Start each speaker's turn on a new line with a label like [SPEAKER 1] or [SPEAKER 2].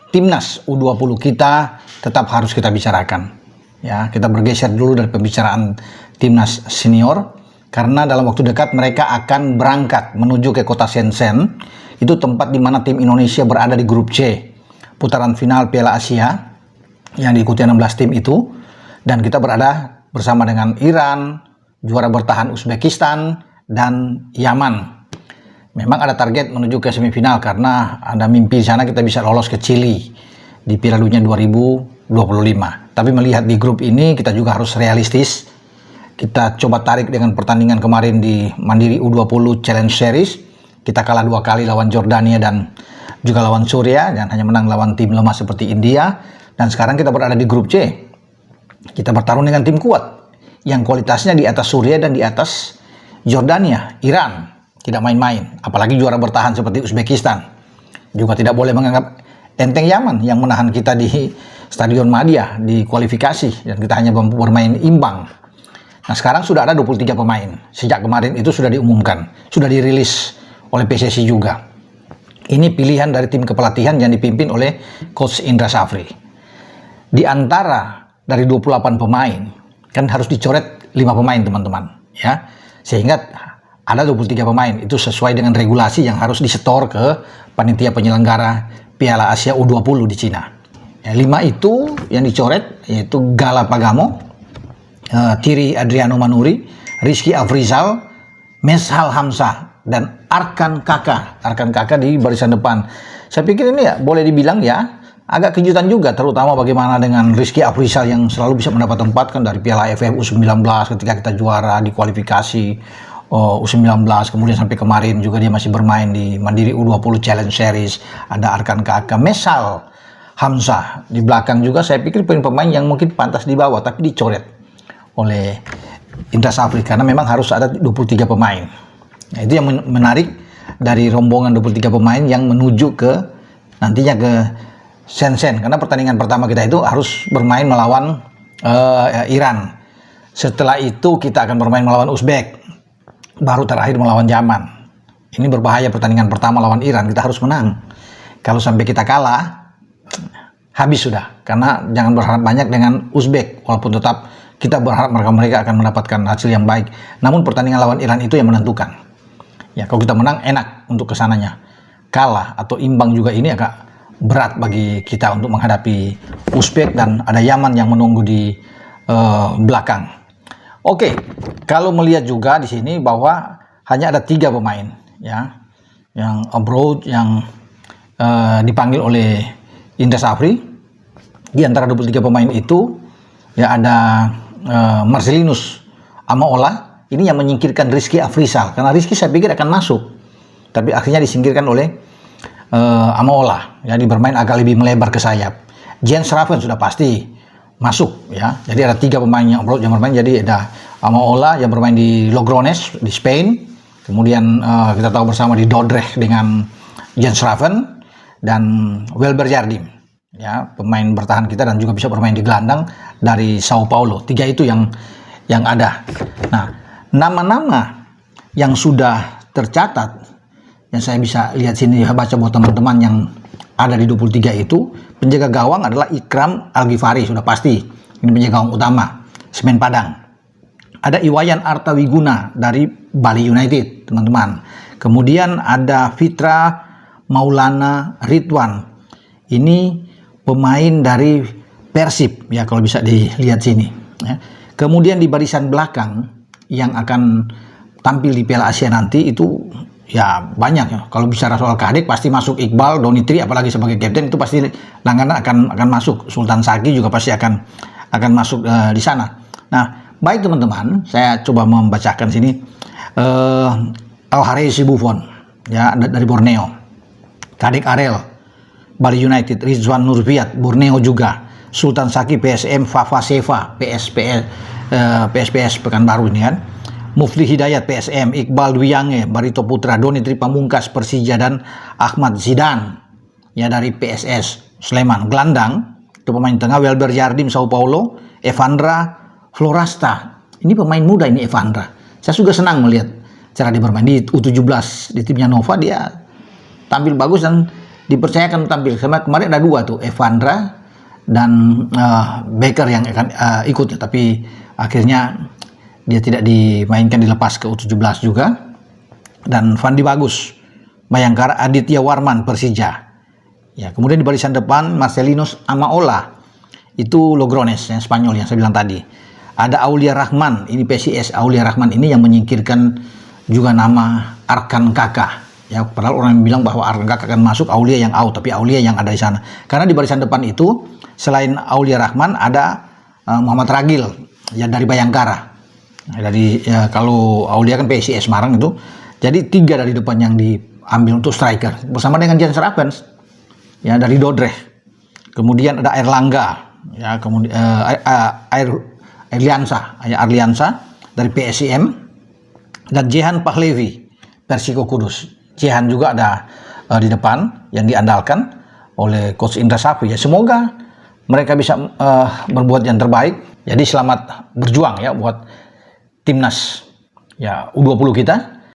[SPEAKER 1] timnas U20 kita tetap harus kita bicarakan. Ya, kita bergeser dulu dari pembicaraan timnas senior karena dalam waktu dekat mereka akan berangkat menuju ke kota Shenzhen. Itu tempat di mana tim Indonesia berada di grup C, putaran final Piala Asia yang diikuti 16 tim itu, dan kita berada bersama dengan Iran, juara bertahan Uzbekistan, dan Yaman. Memang ada target menuju ke semifinal karena ada mimpi di sana kita bisa lolos ke Chili di Piala Dunia 2025. Tapi melihat di grup ini kita juga harus realistis. Kita coba tarik dengan pertandingan kemarin di Mandiri U20 Challenge Series. Kita kalah 2 kali lawan Jordania dan juga lawan Suriah dan hanya menang lawan tim lemah seperti India. Dan sekarang kita berada di grup C. Kita bertarung dengan tim kuat yang kualitasnya di atas Suriah dan di atas Jordania, Iran. Tidak main-main, apalagi juara bertahan seperti Uzbekistan. Juga tidak boleh menganggap enteng Yaman yang menahan kita di Stadion Madia di kualifikasi dan kita hanya bermain imbang. Nah, sekarang sudah ada 23 pemain. Sejak kemarin itu sudah diumumkan, sudah dirilis oleh PSSI juga. Ini pilihan dari tim kepelatihan yang dipimpin oleh Coach Indra Safri. Di antara dari 28 pemain, kan harus dicoret 5 pemain teman-teman, ya. Sehingga ada 23 pemain, itu sesuai dengan regulasi yang harus disetor ke panitia penyelenggara Piala Asia U20 di Cina. Ya, 5 itu yang dicoret yaitu Gala Pagamo, Thierry Adriano Manuri, Rizky Afrizal, Meshal Hamzah, dan Arkan Kaka. Arkan Kaka di barisan depan. Saya pikir ini ya boleh dibilang ya agak kejutan juga, terutama bagaimana dengan Rizky Afrizal yang selalu bisa mendapat tempat kan dari Piala AFF U19 ketika kita juara di kualifikasi U19, kemudian sampai kemarin juga dia masih bermain di Mandiri U20 Challenge Series. Ada Arkan Kaka, Meshal Hamzah di belakang juga. Saya pikir pemain yang mungkin pantas dibawa tapi dicoret oleh Indra Safri karena memang harus ada 23 pemain. Nah, itu yang menarik dari rombongan 23 pemain yang menuju ke nantinya ke Shenzhen, karena pertandingan pertama kita itu harus bermain melawan Iran. Setelah itu kita akan bermain melawan Uzbek, baru terakhir melawan Yaman. Ini berbahaya, pertandingan pertama lawan Iran kita harus menang. Kalau sampai kita kalah, habis sudah. Karena jangan berharap banyak dengan Uzbek, walaupun tetap kita berharap mereka akan mendapatkan hasil yang baik. Namun pertandingan lawan Iran itu yang menentukan. Ya, kalau kita menang enak untuk kesananya. Kalah atau imbang juga ini agak berat bagi kita untuk menghadapi Uzbek, dan ada Yaman yang menunggu di belakang. Oke, kalau melihat juga di sini bahwa hanya ada 3 pemain ya yang abroad yang dipanggil oleh Indra Safri. Di antara 23 pemain itu ya ada Marcelinus Amaola, ini yang menyingkirkan Rizky Afrizal karena Rizky saya pikir akan masuk, tapi akhirnya disingkirkan oleh Amaola. Jadi bermain agak lebih melebar ke sayap. Jens Raven sudah pasti masuk ya. Jadi ada 3 pemain yang abroad yang bermain. Jadi ada Amaola yang bermain di Logroñés di Spain. Kemudian kita tahu bersama di Dordrecht dengan Jens Raven dan Welber Jardim. Ya, pemain bertahan kita dan juga bisa bermain di gelandang dari Sao Paulo. 3 itu yang ada. Nah, nama-nama yang sudah tercatat yang saya bisa lihat sini, baca buat teman-teman yang ada di 23 itu, penjaga gawang adalah Ikram Al-Ghifari, sudah pasti. Ini penjaga gawang utama, Semen Padang. Ada Iwayan Artawiguna dari Bali United, teman-teman. Kemudian ada Fitra Maulana Ridwan. Ini pemain dari Persib, ya kalau bisa dilihat sini. Ya. Kemudian di barisan belakang yang akan tampil di Piala Asia nanti itu ya banyak ya. Kalau bicara soal kadek pasti masuk Iqbal, Donitri, apalagi sebagai kapten itu pasti langganan akan masuk. Sultan Sagi juga pasti akan masuk di sana. Nah, baik teman-teman, saya coba membacakan sini. Al-Harisi Buffon ya dari Borneo. Kadek Arel Bali United, Rizwan Nurfiat Borneo juga. Sultan Saki PSM, Fafa Seva PSPS Pekanbaru ini kan. Mufti Hidayat PSM, Iqbal Dwiyange Barito Putra, Donitri Pamungkas Persija, dan Ahmad Zidan ya dari PSS Sleman. Gelandang itu pemain tengah Welber Jardim Sao Paulo, Evandra Florasta. Ini pemain muda ini Evandra. Saya juga senang melihat cara dia bermain di U17 di timnya Nova. Dia tampil bagus dan dipercayakan tampil. Kemarin ada 2 tuh, Evandra dan Baker yang akan ikut, tapi akhirnya dia tidak dimainkan, dilepas ke U17 juga. Dan Fandi Bagus Bayangkara, Aditya Warman Persija. Ya, kemudian di barisan depan Marcelinus Amaola, itu Logrones yang Spanyol yang saya bilang tadi. Ada Aulia Rahman, ini PSIS. Aulia Rahman ini yang menyingkirkan juga nama Arkan Kakak. Ya, padahal orang yang bilang bahwa Arkan Kakak akan masuk, Aulia yang out, tapi Aulia yang ada di sana. Karena di barisan depan itu selain Aulia Rahman ada Muhammad Ragil yang dari Bayangkara. Kalau Aulia kan PSIS Semarang itu. Jadi 3 dari depan yang diambil untuk striker bersama dengan Janser Avens ya dari Dordrecht. Kemudian ada Erlangga ya, kemudian Arliansa dari PSIM, dan Jehan Pahlevi Persiko Kudus. Jehan juga ada di depan yang diandalkan oleh Coach Indra Safri. Ya, semoga mereka bisa berbuat yang terbaik. Jadi selamat berjuang ya buat timnas ya U20 kita.